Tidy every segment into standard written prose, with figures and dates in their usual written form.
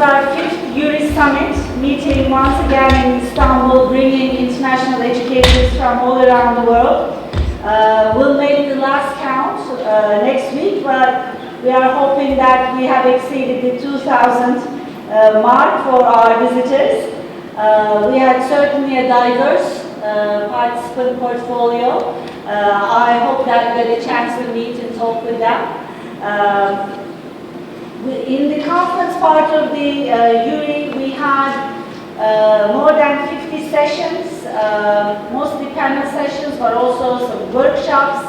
our 5th EURIE Summit, meeting once again in Istanbul, bringing international educators from all around the world. We'll make the last count next week, but we are hoping that we have exceeded the 2,000 mark for our visitors. We had certainly a diverse participant portfolio. I hope that we get a chance to meet and talk with them. In the conference part of the EURIE, we had more than 50 sessions, mostly panel sessions, but also some workshops,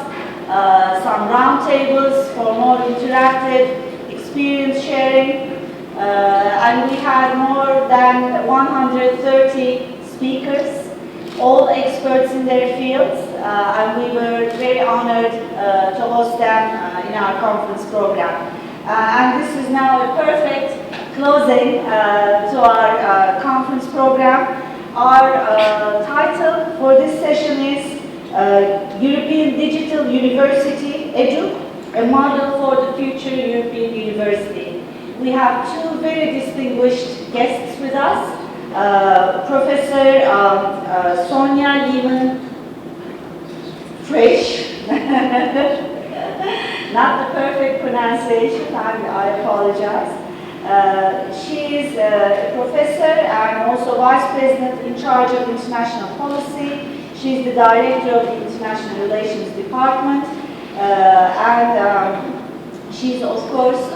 some roundtables for more interactive experience sharing. And we had more than 130 speakers, all experts in their fields, and we were very honored to host them in our conference program. And this is now a perfect closing to our conference program. Our title for this session is European Digital University EDU, a model for the future European university. We have two very distinguished guests with us, Professor Sonia Lehman-Fresh. Not the perfect pronunciation, I apologize. She is a professor and also vice president in charge of international policy. She is the director of the International Relations Department. She's, of course,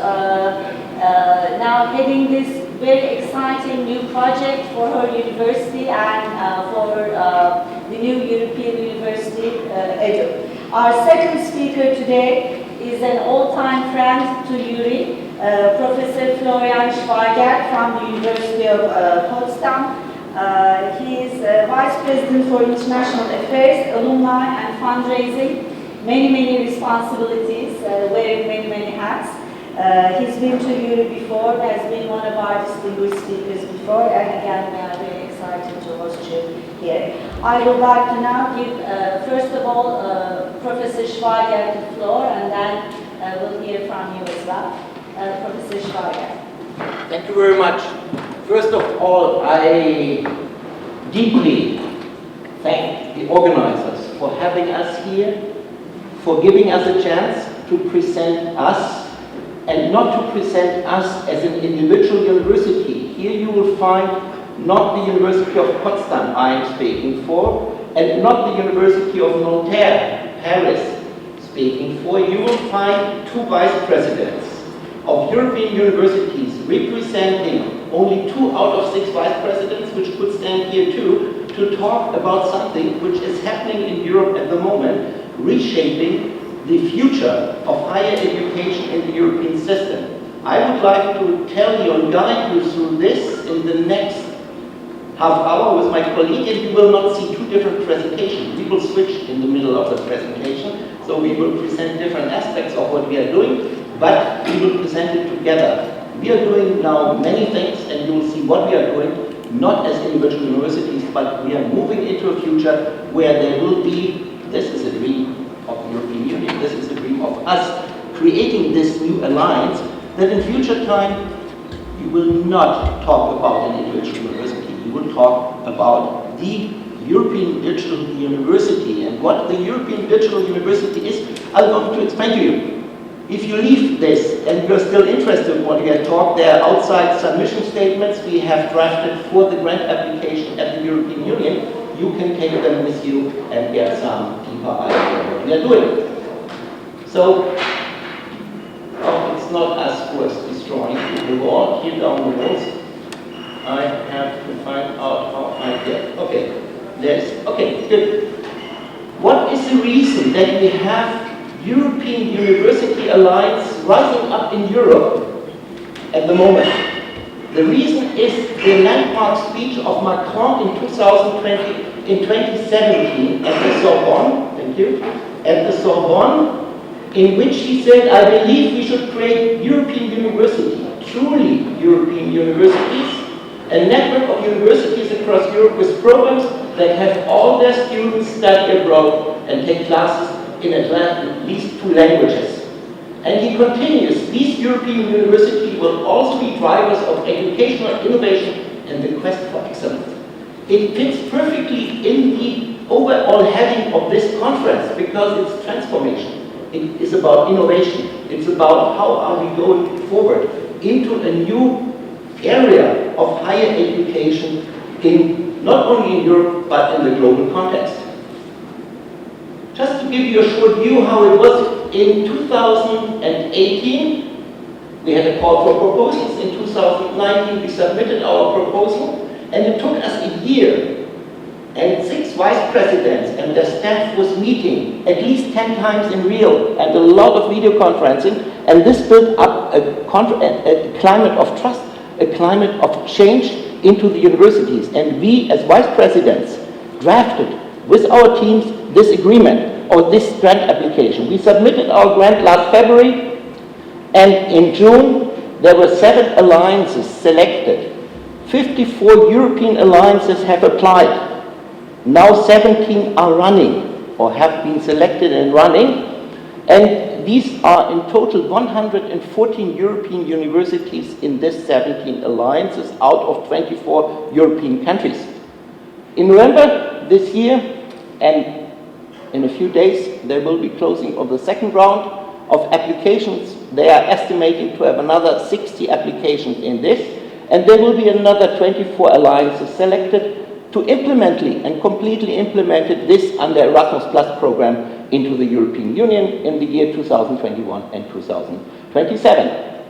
now heading this very exciting new project for her university and for the new European University EDU. Our second speaker today is an all-time friend to EURIE, Professor Florian Schweiger from the University of Potsdam. He is Vice President for International Affairs, Alumni and Fundraising, many responsibilities, wearing many hats. He's been to EURIE before, has been one of our distinguished speakers before, and again we are very excited to host you here. I would like to now give, first of all, Professor Schweiger the floor, and then we'll hear from you as well. Professor Schweiger. Thank you very much. First of all, I deeply thank the organizers for having us here, for giving us a chance to present us, and not to present us as an individual university. Here you will find not the University of Potsdam I am speaking for, and not the University of Nanterre, Paris, speaking for. You will find two vice presidents of European universities representing only 2 out of 6 vice presidents, which could stand here too, to talk about something which is happening in Europe at the moment, reshaping the future of higher education in the European system. I would like to tell you and guide you through this in the next half hour with my colleague, and you will not see 2 different presentations. We will switch in the middle of the presentation, so we will present different aspects of what we are doing, but we will present it together. We are doing now many things, and you will see what we are doing, not as individual universities, but we are moving into a future where there will be, this is a dream of the European Union, this is a dream of us creating this new alliance, that in future time you will not talk about an individual university, you will talk about the European Digital University. And what the European Digital University is, I'm going to explain to you. If you leave this and you're still interested in what we have talked, there are outside submission statements we have drafted for the grant application at the European Union. You can take them with you and get some deeper idea of what we are doing. So, it's not us who is destroying the wall, here down the walls. I have to find out how I get. Okay, okay, good. What is the reason that we have European University Alliance rising up in Europe at the moment? The reason is the landmark speech of Macron in 2017 at the Sorbonne, thank you, at the Sorbonne, in which he said, I believe we should create European university, truly European universities, a network of universities across Europe with programs that have all their students study abroad and take classes in at least 2 languages. And he continues, these European universities will also be drivers of educational innovation and the quest for excellence. It fits perfectly in the overall heading of this conference because it's transformation. It is about innovation. It's about how are we going forward into a new area of higher education in not only in Europe but in the global context. Just to give you a short view how it was in 2018, we had a call for proposals. In 2019 we submitted our proposal, and it took us a year and 6 vice presidents and their staff was meeting at least 10 times in Rio and a lot of video conferencing, and this built up a climate of trust, a climate of change into the universities. And we as vice presidents drafted with our teams this agreement or this grant application. We submitted our grant last February, and in June there were 7 alliances selected. 54 European alliances have applied. Now 17 are running or have been selected and running, and these are in total 114 European universities in this 17 alliances out of 24 European countries. In November this year, and in a few days, there will be closing of the second round of applications. They are estimating to have another 60 applications in this, and there will be another 24 alliances selected to implemently and completely implemented this under Erasmus Plus program into the European Union in the year 2021 and 2027.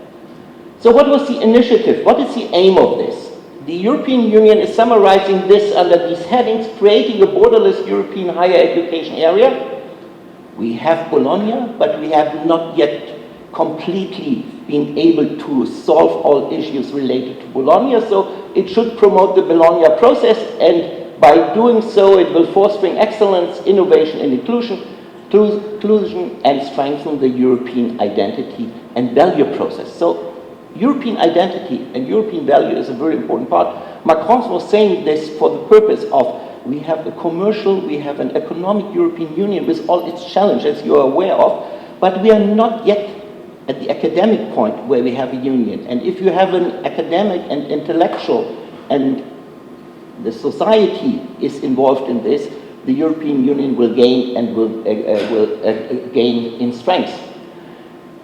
So what was the initiative? What is the aim of this? The European Union is summarizing this under these headings: creating a borderless European higher education area. We have Bologna, but we have not yet completely been able to solve all issues related to Bologna, so it should promote the Bologna process, and by doing so it will fostering excellence, innovation and inclusion, and strengthen the European identity and value process. So European identity and European value is a very important part. Macron was saying this for the purpose of we have a commercial, we have an economic European Union with all its challenges you are aware of, but we are not yet at the academic point where we have a union. And if you have an academic and intellectual and the society is involved in this, the European Union will gain and will gain in strength.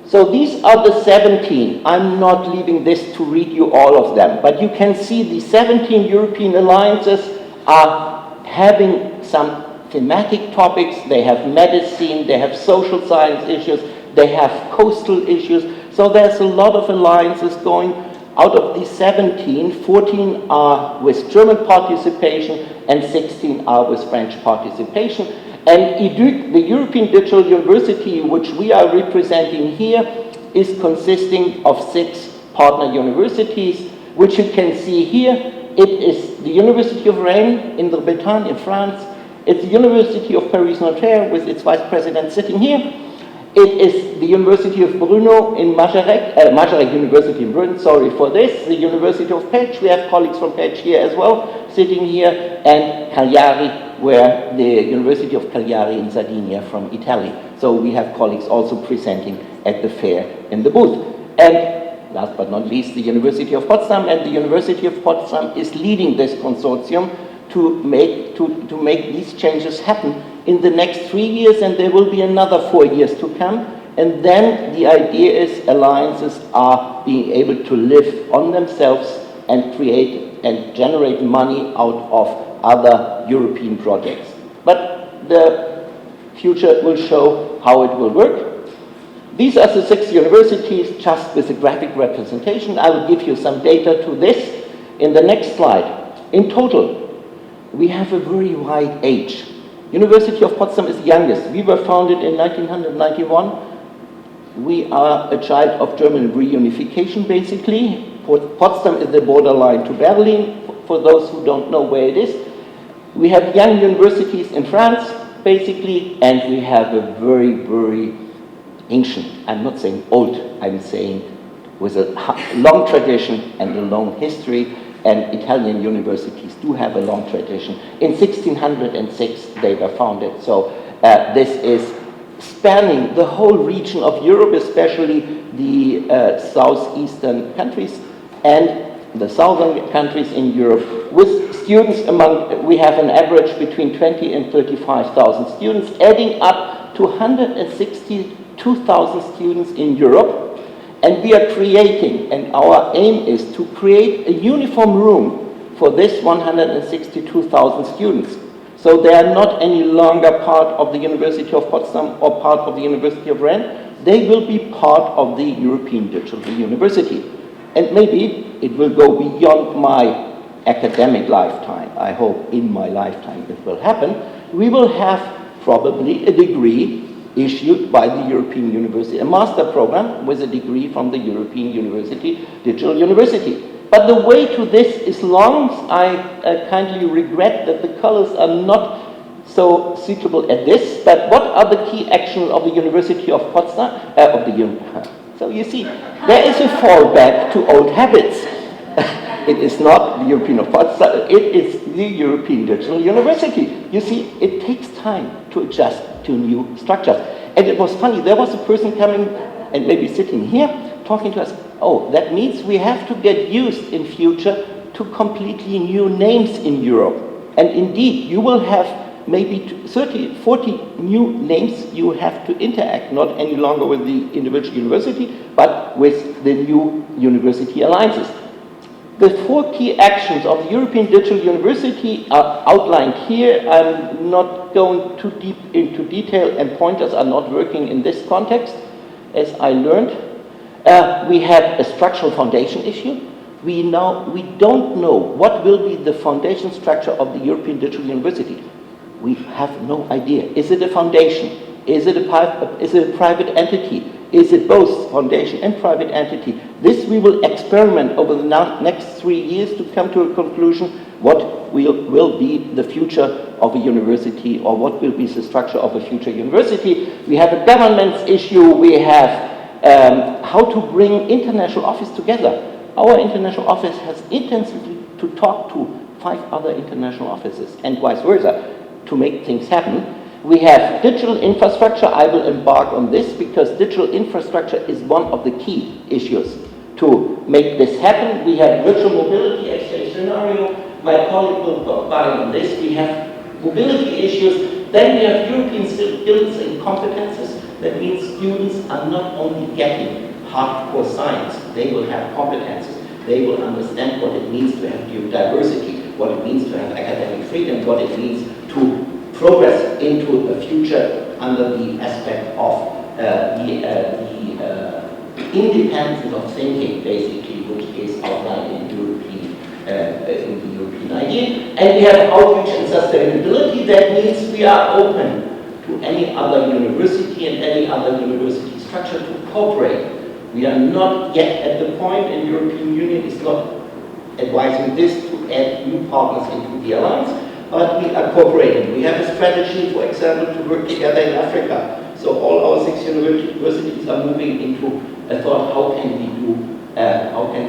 So these are the 17. I'm not leaving this to read you all of them, but you can see the 17 European alliances are having some thematic topics. They have medicine, they have social science issues, they have coastal issues. So there's a lot of alliances going. Out of these 17, 14 are with German participation and 16 are with French participation. And EDUC, the European Digital University, which we are representing here, is consisting of 6 partner universities, which you can see here. It is the University of Rennes in the Bretagne in France. It's the University of Paris-Nanterre with its vice president sitting here. It is the University of Brno in Majarek University in Brno, sorry for this. The University of Pech, we have colleagues from Pech here as well, sitting here, and Cagliari, where the University of Cagliari in Sardinia from Italy. So we have colleagues also presenting at the fair in the booth. And last but not least, the University of Potsdam, and the University of Potsdam is leading this consortium to make these changes happen in the next 3 years, and there will be another 4 years to come. And then the idea is alliances are being able to live on themselves and create and generate money out of other European projects. But the future will show how it will work. These are the 6 universities, just with a graphic representation. I will give you some data to this in the next slide. In total, we have a very wide age. University of Potsdam is the youngest. We were founded in 1991. We are a child of German reunification, basically. Potsdam is the borderline to Berlin, for those who don't know where it is. We have young universities in France, basically, and we have a very, very ancient, I'm not saying old, I'm saying with a long tradition and a long history, and Italian universities do have a long tradition. In 1606 they were founded, so this is spanning the whole region of Europe, especially the southeastern countries and the southern countries in Europe, with students we have an average between 20 and 35,000 students, adding up to 162,000 students in Europe. And we are creating, and our aim is to create a uniform room for this 162,000 students. So they are not any longer part of the University of Potsdam or part of the University of Rennes. They will be part of the European Digital University. And maybe it will go beyond my academic lifetime. I hope in my lifetime it will happen. We will have probably a degree issued by the European University, a master program with a degree from the European University, Digital University. But the way to this is long. I kindly regret that the colors are not so suitable at this, but what are the key actions of the University of Potsdam? So you see, there is a fallback to old habits. It is not the European of Potsdam, it is the European Digital University. You see, it takes time to adjust to new structures. And it was funny, there was a person coming and maybe sitting here talking to us, oh, that means we have to get used in future to completely new names in Europe. And indeed, you will have maybe 30, 40 new names you have to interact, not any longer with the individual university, but with the new university alliances. The 4 key actions of the European Digital University are outlined here. I'm not going too deep into detail, and pointers are not working in this context, as I learned. We have a structural foundation issue. We don't know what will be the foundation structure of the European Digital University. We have no idea. Is it a foundation? Is it a private entity? Is it both foundation and private entity? This we will experiment over the next 3 years to come to a conclusion what will be the future of a university, or what will be the structure of a future university. We have a governance issue. We have how to bring international office together. Our international office has intensively to talk to 5 other international offices and vice versa to make things happen. We have digital infrastructure. I will embark on this because digital infrastructure is one of the key issues to make this happen. We have virtual mobility exchange scenario. My colleague will talk about on this. We have mobility issues. Then we have European skills and competences. That means students are not only getting hardcore science, they will have competences. They will understand what it means to have diversity, what it means to have academic freedom, what it means to progress into a future under the aspect of independence of thinking, basically, which is outlined in the European idea. And we have outreach and sustainability. That means we are open to any other university and any other university structure to cooperate. We are not yet at the point, and the European Union is not advising this to add new partners into the alliance, but we are cooperating. We have a strategy, for example, to work together in Africa. So all our 6 universities are moving into a thought, how can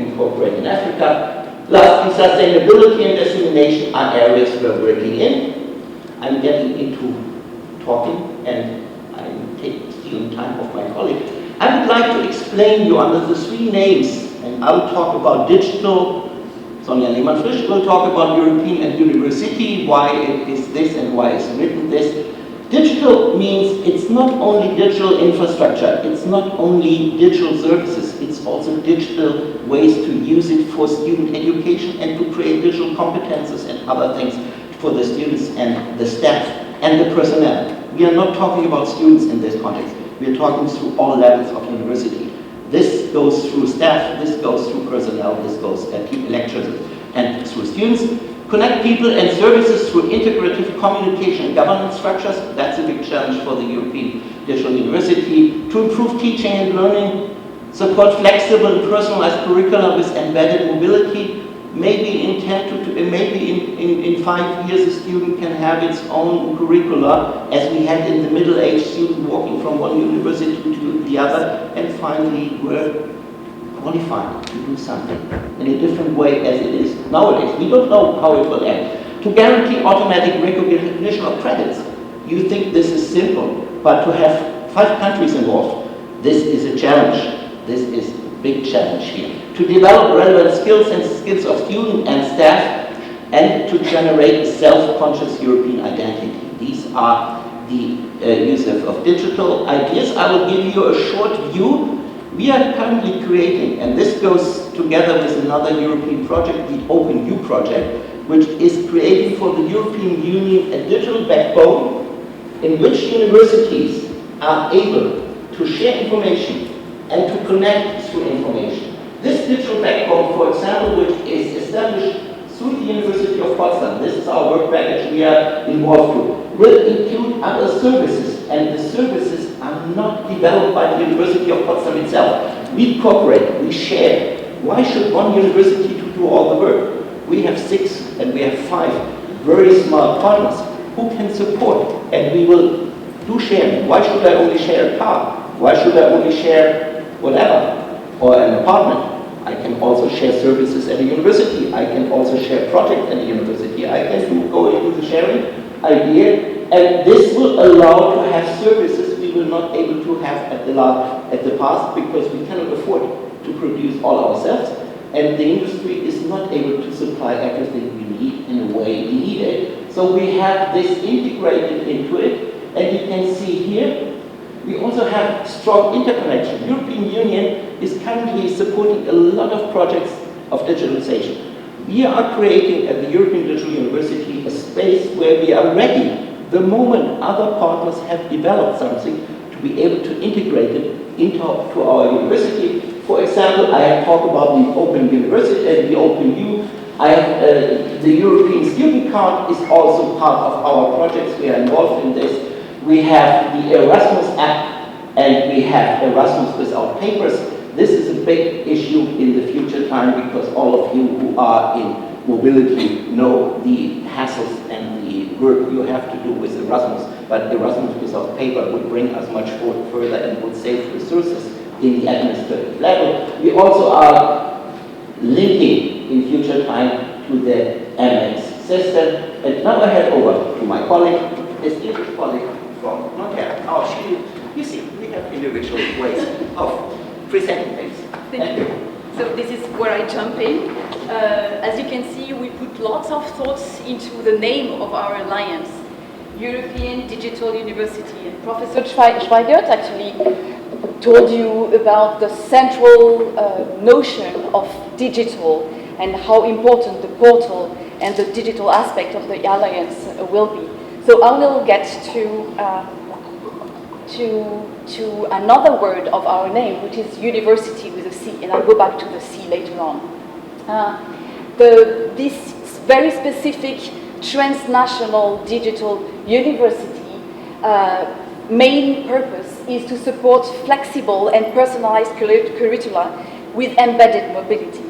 we cooperate in Africa? Lastly, sustainability and dissemination are areas we're working in. I'm getting into talking, and I'm stealing time of my colleague. I would like to explain you under the 3 names, and I'll talk about digital. Sonja Lehmann-Frisch will talk about European and university, why it is this and why it's written this. Digital means it's not only digital infrastructure, it's not only digital services, it's also digital ways to use it for student education and to create digital competences and other things for the students and the staff and the personnel. We are not talking about students in this context. We are talking through all levels of university. This goes through staff, this goes through personnel, this goes lecturers and through students. Connect people and services through integrative communication and governance structures. That's a big challenge for the European Digital University. To improve teaching and learning, support flexible and personalized curricula with embedded mobility. Maybe in 5 years a student can have its own curricula, as we had in the middle-aged student walking from one university to the other, and finally we're qualified to do something in a different way as it is nowadays. We don't know how it will end. To guarantee automatic recognition of credits. You think this is simple, but to have 5 countries involved. This is a challenge. This is a big challenge here. To develop relevant skills and skills of students and staff, and to generate a self-conscious European identity. These are the use of digital ideas. I will give you a short view. We are currently creating, and this goes together with another European project, the OpenU project, which is creating for the European Union a digital backbone in which universities are able to share information and to connect through information. This digital backbone, for example, which is established through the University of Potsdam, this is our work package we are involved with, will include other services, and the services are not developed by the University of Potsdam itself. We cooperate, we share. Why should one university to do all the work? We have 6 and we have 5 very smart partners who can support, and we will do sharing. Why should I only share a car? Why should I only share whatever, or an apartment? I can also share services at a university. I can also share projects at a university. I can go into the sharing idea, and this will allow to have services we were not able to have at the past, because we cannot afford to produce all ourselves, and the industry is not able to supply everything we need in a way we need it. So we have this integrated into it, and you can see here we also have strong interconnection. The European Union is currently supporting a lot of projects of digitalization. We are creating at the European Digital University a space where we are ready the moment other partners have developed something to be able to integrate it into our university. For example, I have talked about the Open University and the OpenU. I have the European Student Card is also part of our projects. We are involved in this. We have the Erasmus app, and we have Erasmus without papers. This is a big issue in the future time, because all of you who are in mobility know the hassles and the work you have to do with Erasmus. But Erasmus without paper would bring us much further and would save resources in the administrative level. We also are linking in future time to the MX system. And now I hand over to my colleague, distinguished colleague from Montana. You see, we have individual ways of presenting things. Thank you. So this is where I jump in. As you can see, we put lots of thoughts into the name of our alliance, European Digital University. And Professor Schweigert actually told you about the central notion of digital and how important the portal and the digital aspect of the alliance will be. So I will get to another word of our name, which is university with a C, and I'll go back to the C later on. This very specific transnational digital university main purpose is to support flexible and personalized curricula with embedded mobility.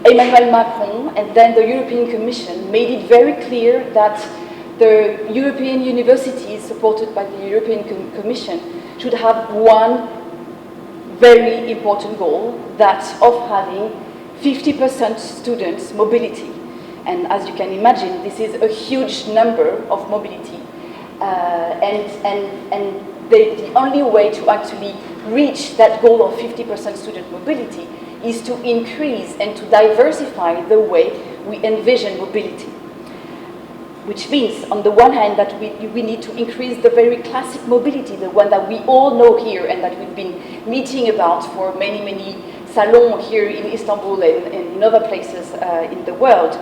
Emmanuel Macron and then the European Commission made it very clear that the European universities supported by the European Commission should have one very important goal, that of having 50% students mobility. And as you can imagine, this is a huge number of mobility. And the only way to actually reach that goal of 50% student mobility is to increase and to diversify the way we envision mobility. Which means, on the one hand, that we need to increase the very classic mobility, the one that we all know here and that we've been meeting about for many, many salons here in Istanbul and in other places in the world.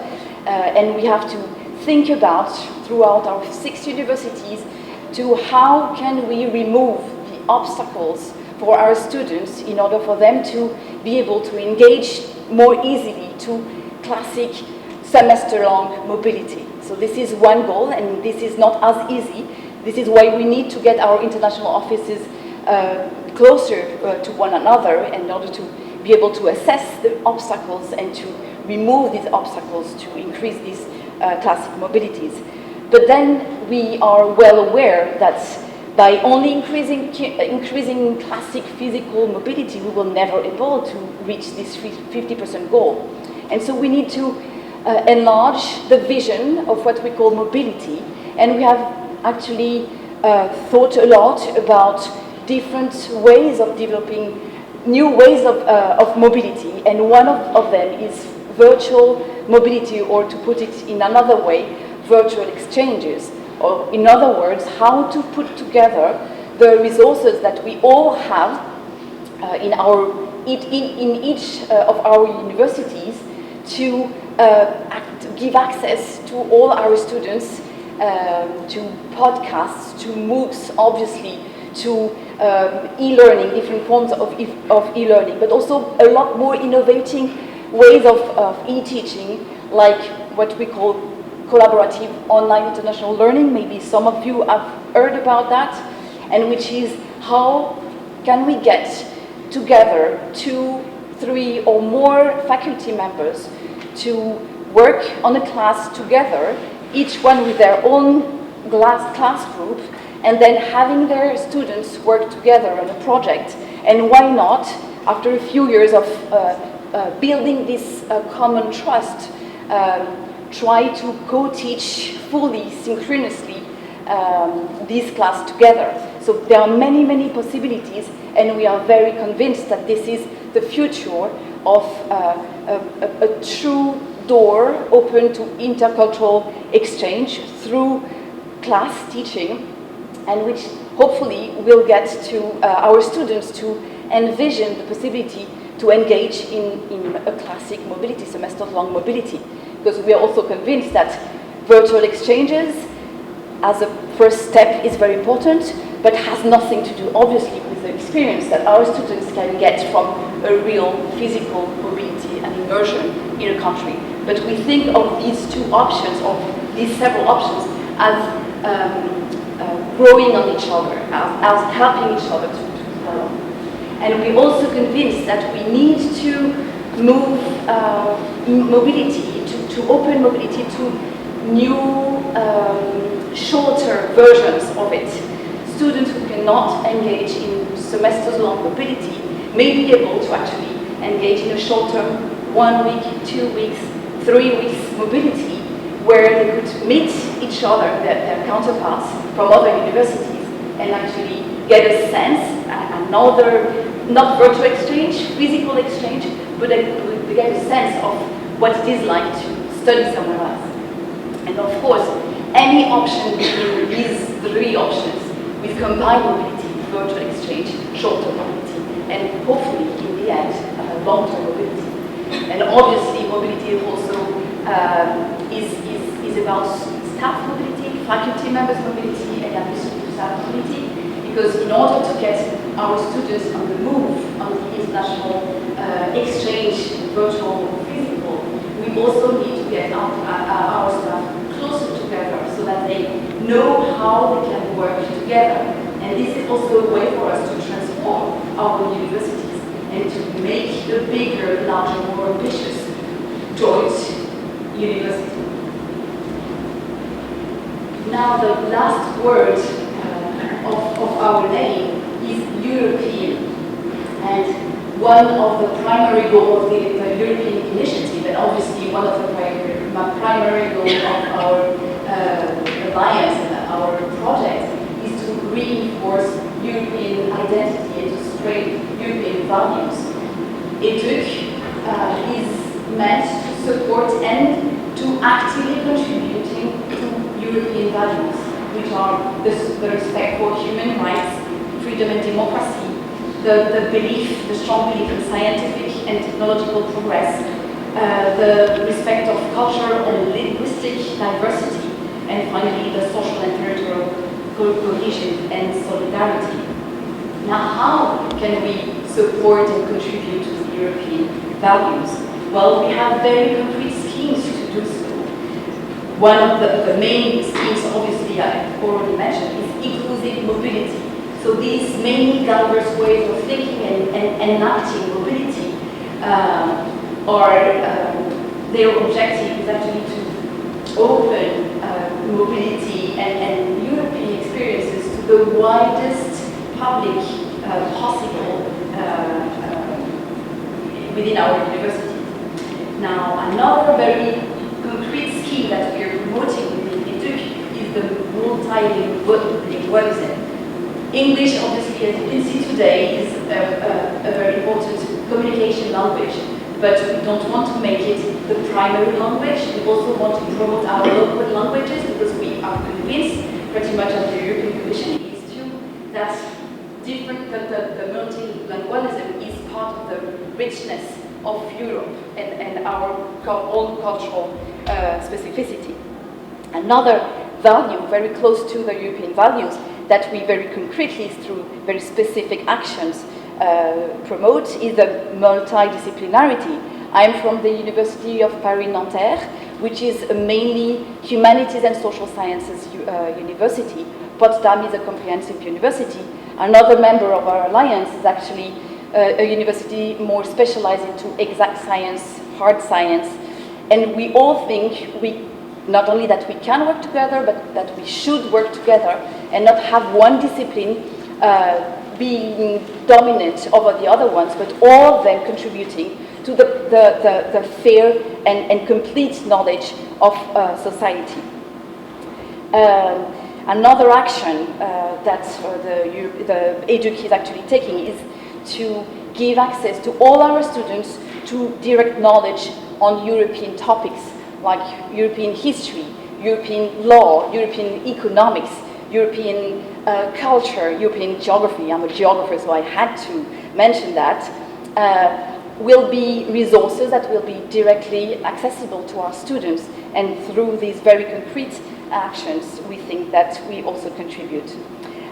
And we have to think about, throughout our 6 universities, to how can we remove the obstacles for our students in order for them to be able to engage more easily to classic semester-long mobility. So this is one goal, and this is not as easy. This is why we need to get our international offices closer to one another in order to be able to assess the obstacles and to remove these obstacles to increase these classic mobilities. But then we are well aware that by only increasing classic physical mobility, we will never be able to reach this 50% goal. And so we need to enlarge the vision of what we call mobility, and we have actually thought a lot about different ways of developing new ways of mobility, and one of them is virtual mobility, or to put it in another way, virtual exchanges, or in other words, how to put together the resources that we all have in each of our universities to give access to all our students to podcasts, to MOOCs, obviously, to e-learning, different forms of e-learning, but also a lot more innovating ways of e-teaching, like what we call collaborative online international learning. Maybe some of you have heard about that, and which is how can we get together 2, 3 or more faculty members to work on a class together, each one with their own class group, and then having their students work together on a project. And why not, after a few years of building this common trust, try to co-teach fully, synchronously, this class together. So there are many, many possibilities, and we are very convinced that this is the future of a true door open to intercultural exchange through class teaching, and which hopefully will get to our students to envision the possibility to engage in a classic mobility, semester-long mobility. Because we are also convinced that virtual exchanges as a first step is very important, but has nothing to do, obviously, with the experience that our students can get from a real physical mobility and immersion in a country. But we think of these two options, or these several options, as growing on each other, as helping each other to develop. And we're also convinced that we need to move mobility, to open mobility to new, shorter versions of it. Students who cannot engage in semesters-long mobility may be able to actually engage in a short-term 1 week, 2 weeks, 3 weeks mobility, where they could meet each other, their counterparts from other universities, and actually get a sense, another, not virtual exchange, physical exchange, but they get a sense of what it is like to study somewhere else. And of course, any option between these 3 options, with combined mobility, virtual exchange, short-term mobility, and hopefully, in the end, long-term mobility. And obviously, mobility also is about staff mobility, faculty members mobility, and administrative staff mobility, because in order to get our students on the move, on the international exchange, virtual or physical, we also need to get our staff closer together so that they know how they can work together. And this is also a way for us to transform our universities and to make a bigger, larger, more ambitious joint university. Now the last word of our name is European. And one of the primary goals of the European initiative, and obviously one of the primary goals of our alliance and our project, is to reinforce European identity and to spread European values. EDUC is meant to support and to actively contributing to European values, which are the respect for human rights, freedom and democracy, the belief, the strong belief in scientific and technological progress, the respect of cultural and linguistic diversity, and finally the social and territorial cohesion and solidarity. Now, how can we support and contribute to the European values? Well, we have very concrete schemes to do so. One of the main schemes, obviously, I already mentioned, is inclusive mobility. So these many diverse ways of thinking and enacting mobility their objective is actually to open mobility and European experiences to the widest public possible within our university. Now, another very concrete scheme that we are promoting within EDUC is the multilinguality what is it? English, obviously, as you can see today, is a very important communication language, but we don't want to make it the primary language. We also want to promote our local languages because we are convinced, pretty much as the European Commission is too, that the multilingualism is part of the richness of Europe and our own cultural specificity. Another value very close to the European values that we very concretely, through very specific actions, promote is the multidisciplinarity. I'm from the University of Paris-Nanterre, which is a mainly humanities and social sciences university. Potsdam is a comprehensive university. Another member of our alliance is actually a university more specialized into exact science, hard science, and we all think not only that we can work together, but that we should work together and not have one discipline being dominant over the other ones, but all of them contributing to the fair and complete knowledge of society. Another action that the EDUC is actually taking is to give access to all our students to direct knowledge on European topics like European history, European law, European economics, European culture, European geography. I'm a geographer, so I had to mention that. Will be resources that will be directly accessible to our students, and through these very concrete actions, we think that we also contribute.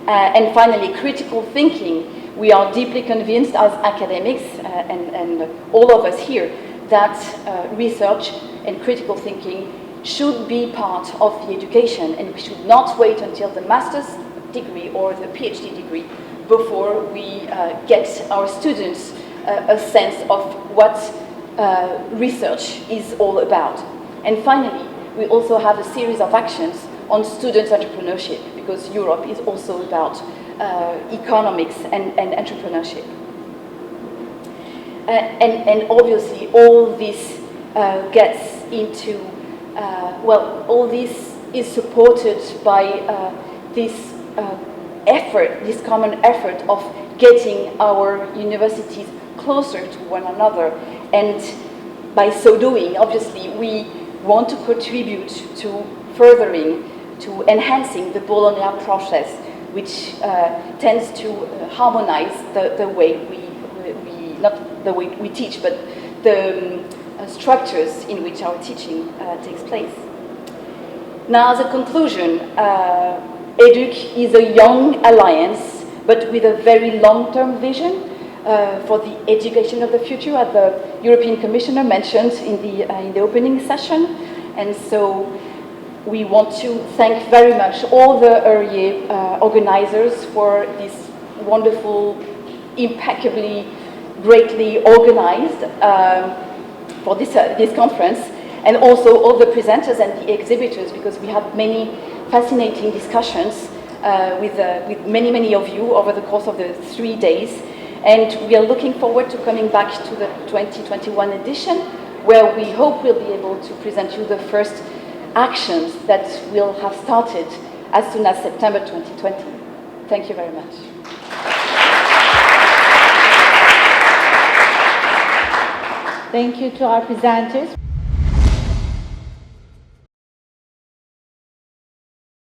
And finally, critical thinking. We are deeply convinced as academics and all of us here that research and critical thinking should be part of the education, and we should not wait until the master's degree or the PhD degree before we get our students a sense of what research is all about. And finally, we also have a series of actions on student entrepreneurship, because Europe is also about economics and entrepreneurship. And obviously all this gets into, all this is supported by this effort, this common effort of getting our universities closer to one another. And by so doing, obviously, we want to contribute to furthering, to enhancing the Bologna process, which tends to harmonize the way not the way we teach, but the structures in which our teaching takes place. Now, as a conclusion, EDUC is a young alliance, but with a very long-term vision for the education of the future, as the European Commissioner mentioned in the opening session. And so we want to thank very much all the EURIE organizers for this wonderful, impeccably, greatly organized for this conference, and also all the presenters and the exhibitors, because we had many fascinating discussions with many of you over the course of the 3 days. And we are looking forward to coming back to the 2021 edition, where we hope we'll be able to present you the first actions that will have started as soon as September 2020. Thank you very much. Thank you to our presenters.